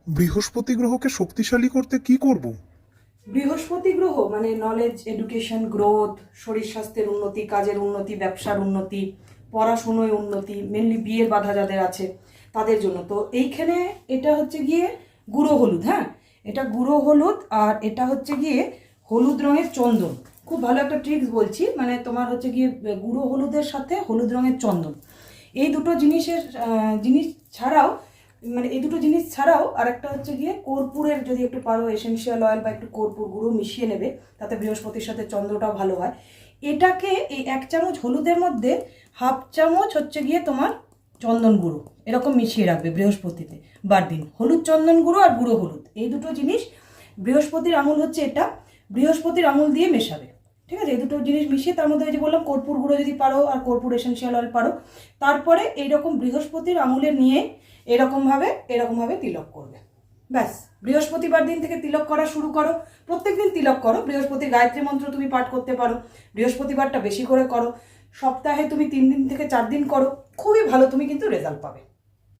বৃহস্পতি গ্রহকে শক্তিশালী করতে কি করব? বৃহস্পতি গ্রহ মানে নলেজ, এডুকেশন, গ্রোথ, শরীর স্বাস্থ্যের উন্নতি, কাজের উন্নতি, ব্যবসার উন্নতি, পড়াশুনোয় উন্নতি, মেনলি বিয়ের বাধা যাদের আছে তাদের জন্য। তো এইখানে এটা হচ্ছে গিয়ে গুঁড়ো হলুদ, হ্যাঁ এটা গুঁড়ো হলুদ, আর এটা হচ্ছে গিয়ে হলুদ রঙের চন্দন। খুব ভালো একটা ট্রিক্স বলছি, মানে তোমার হচ্ছে গিয়ে গুঁড়ো হলুদের সাথে হলুদ রঙের চন্দন, এই দুটো জিনিস ছাড়াও, মানে এই দুটো জিনিস ছাড়াও আর একটা হচ্ছে গিয়ে কর্পূরের, যদি একটু পারো এসেনশিয়াল অয়েল বা একটু কর্পূর গুঁড়ো মিশিয়ে নেবে, তাতে বৃহস্পতির সাথে চন্দ্রটাও ভালো হয়। এটাকে এই 1 চামচ হলুদের মধ্যে 1/2 চামচ হচ্ছে গিয়ে তোমার চন্দন গুঁড়ো এরকম মিশিয়ে রাখবে বৃহস্পতিতে বার দিন। হলুদ চন্দন গুঁড়ো আর গুঁড়ো হলুদ, এই দুটো জিনিস বৃহস্পতির আঙুল হচ্ছে এটা, বৃহস্পতির আঙুল দিয়ে মেশাবে। ঠিক আছে, এই দুটো জিনিস মিশিয়ে তার মধ্যে যে বললাম কর্পূর গুঁড়ো যদি পারো আর কর্পূর এসেনশিয়াল অয়েল পারো, তারপরে এইরকম বৃহস্পতির আঙুলে নিয়ে এরকমভাবে তিলক করবে। ব্যাস, বৃহস্পতিবার দিন থেকে তিলক করা শুরু করো, প্রত্যেকদিন তিলক করো। বৃহস্পতির গায়ত্রী মন্ত্র তুমি পাঠ করতে পারো, বৃহস্পতিবারটা বেশি করে করো, সপ্তাহে তুমি 3 দিন থেকে 4 দিন করো, খুবই ভালো তুমি কিন্তু রেজাল্ট পাবে।